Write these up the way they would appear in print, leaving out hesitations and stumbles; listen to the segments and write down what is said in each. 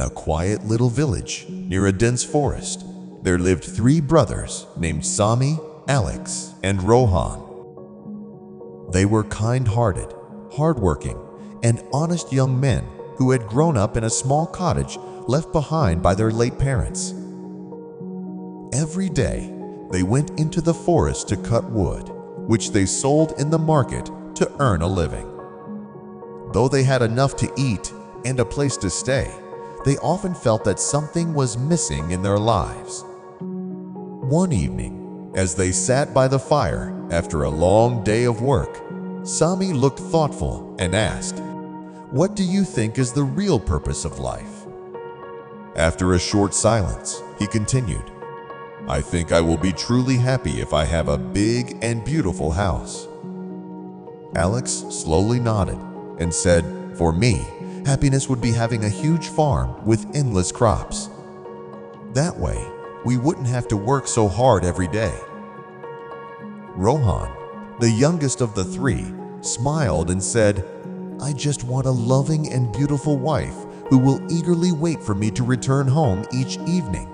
a quiet little village near a dense forest, there lived three brothers named Sami, Alex, and Rohan. They were kind-hearted, hardworking, and honest young men who had grown up in a small cottage left behind by their late parents. Every day, they went into the forest to cut wood, which they sold in the market to earn a living. Though they had enough to eat and a place to stay, they often felt that something was missing in their lives. One evening, as they sat by the fire after a long day of work, Sami looked thoughtful and asked, "What do you think is the real purpose of life?" After a short silence, he continued, "I think I will be truly happy if I have a big and beautiful house." Alex slowly nodded and said, "For me, happiness would be having a huge farm with endless crops. That way, we wouldn't have to work so hard every day." Rohan, the youngest of the three, smiled and said, "I just want a loving and beautiful wife who will eagerly wait for me to return home each evening.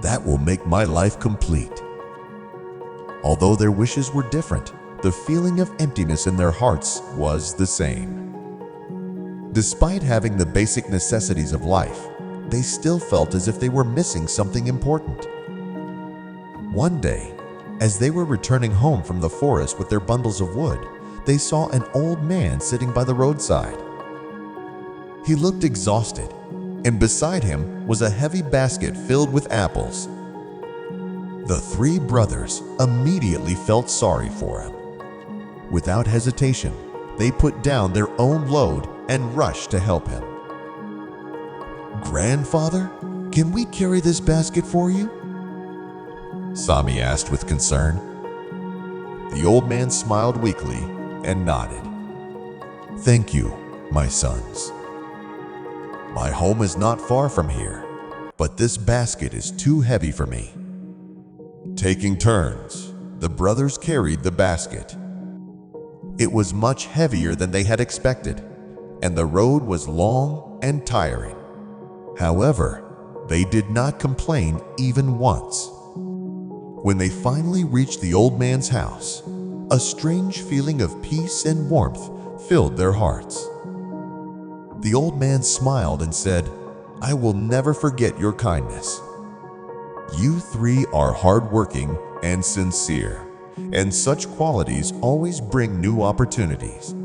That will make my life complete." Although their wishes were different, the feeling of emptiness in their hearts was the same. Despite having the basic necessities of life, they still felt as if they were missing something important. One day, as they were returning home from the forest with their bundles of wood, they saw an old man sitting by the roadside. He looked exhausted, and beside him was a heavy basket filled with apples. The three brothers immediately felt sorry for him. Without hesitation, they put down their own load and rushed to help him. "Grandfather, can we carry this basket for you?" Sami asked with concern. The old man smiled weakly and nodded. "Thank you, my sons. My home is not far from here, but this basket is too heavy for me." Taking turns, the brothers carried the basket. It was much heavier than they had expected, and the road was long and tiring. However, they did not complain even once. When they finally reached the old man's house, a strange feeling of peace and warmth filled their hearts. The old man smiled and said, "I will never forget your kindness. You three are hardworking and sincere, and such qualities always bring new opportunities.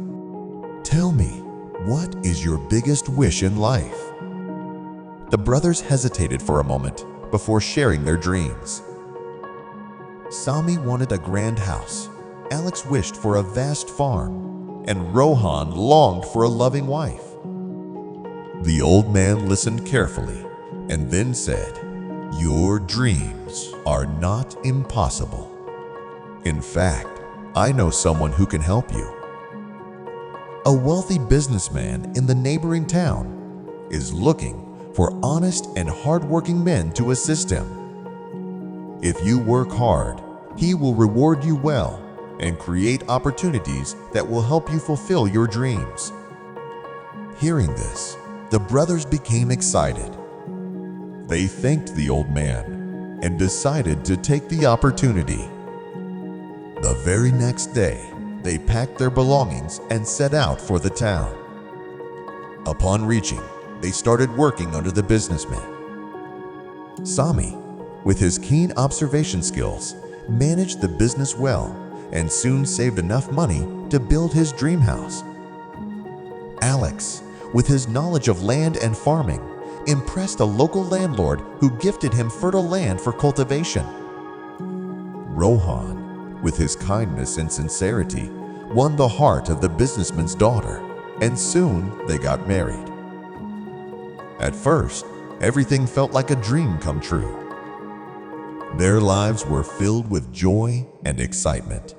Tell me, what is your biggest wish in life?" The brothers hesitated for a moment before sharing their dreams. Sami wanted a grand house, Alex wished for a vast farm, and Rohan longed for a loving wife. The old man listened carefully and then said, "Your dreams are not impossible. In fact, I know someone who can help you. A wealthy businessman in the neighboring town is looking for honest and hardworking men to assist him. If you work hard, he will reward you well and create opportunities that will help you fulfill your dreams." Hearing this, the brothers became excited. They thanked the old man and decided to take the opportunity. The very next day, they packed their belongings and set out for the town. Upon reaching, they started working under the businessman. Sami, with his keen observation skills, managed the business well and soon saved enough money to build his dream house. Alex, with his knowledge of land and farming, impressed a local landlord who gifted him fertile land for cultivation. Rohan, with his kindness and sincerity, won the heart of the businessman's daughter, and soon they got married. At first, everything felt like a dream come true. Their lives were filled with joy and excitement.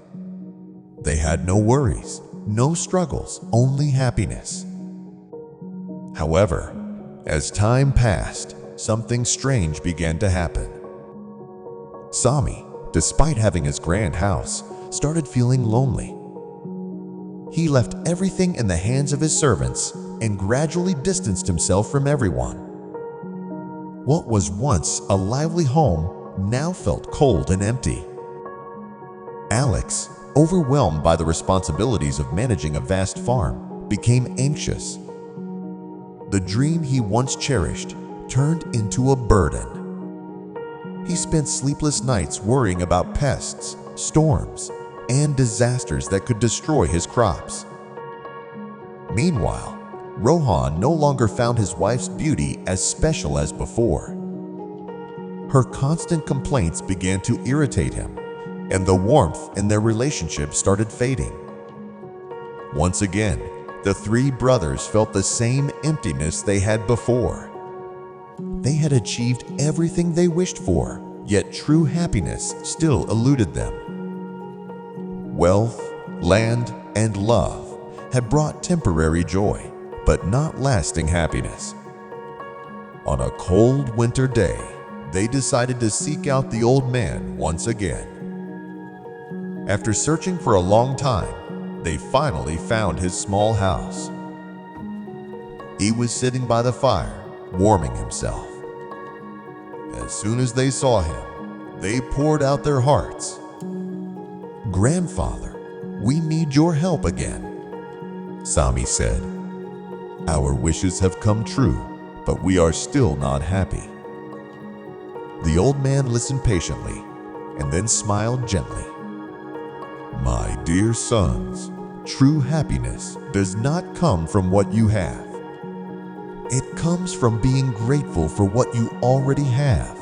They had no worries, no struggles, only happiness. However, as time passed, something strange began to happen. Sami, despite having his grand house, started feeling lonely. He left everything in the hands of his servants and gradually distanced himself from everyone. What was once a lively home now felt cold and empty. Alex, overwhelmed by the responsibilities of managing a vast farm, became anxious. The dream he once cherished turned into a burden. He spent sleepless nights worrying about pests, storms, and disasters that could destroy his crops. Meanwhile, Rohan no longer found his wife's beauty as special as before. Her constant complaints began to irritate him, and the warmth in their relationship started fading. Once again, the three brothers felt the same emptiness they had before. They had achieved everything they wished for, yet true happiness still eluded them. Wealth, land, and love had brought temporary joy, but not lasting happiness. On a cold winter day, they decided to seek out the old man once again. After searching for a long time, they finally found his small house. He was sitting by the fire, warming himself. As soon as they saw him, they poured out their hearts. "Grandfather, we need your help again," Sami said. "Our wishes have come true, but we are still not happy." The old man listened patiently and then smiled gently. "My dear sons, true happiness does not come from what you have. It comes from being grateful for what you already have.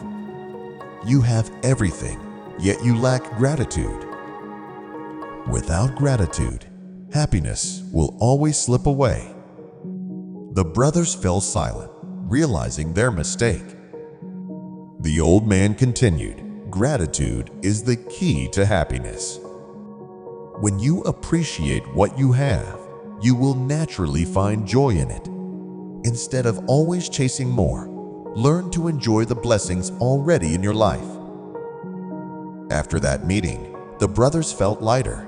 You have everything, yet you lack gratitude. Without gratitude, happiness will always slip away." The brothers fell silent, realizing their mistake. The old man continued, "Gratitude is the key to happiness. When you appreciate what you have, you will naturally find joy in it. Instead of always chasing more, learn to enjoy the blessings already in your life." After that meeting, the brothers felt lighter.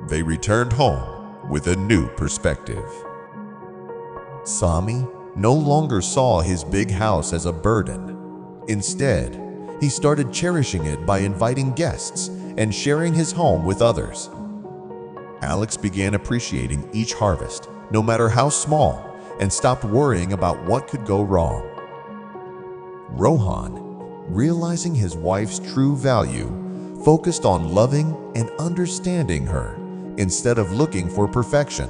They returned home with a new perspective. Sami no longer saw his big house as a burden. Instead, he started cherishing it by inviting guests and sharing his home with others. Alex began appreciating each harvest, no matter how small, and stopped worrying about what could go wrong. Rohan, realizing his wife's true value, focused on loving and understanding her instead of looking for perfection.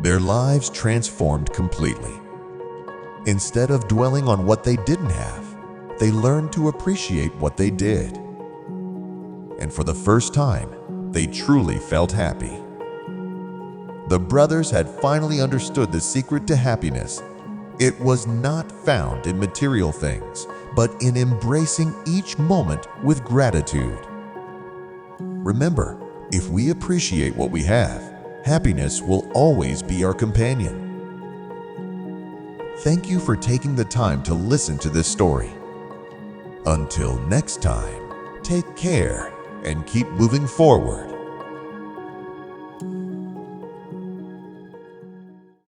Their lives transformed completely. Instead of dwelling on what they didn't have, they learned to appreciate what they did. And for the first time, they truly felt happy. The brothers had finally understood the secret to happiness. It was not found in material things, but in embracing each moment with gratitude. Remember, if we appreciate what we have, happiness will always be our companion. Thank you for taking the time to listen to this story. Until next time, take care and keep moving forward.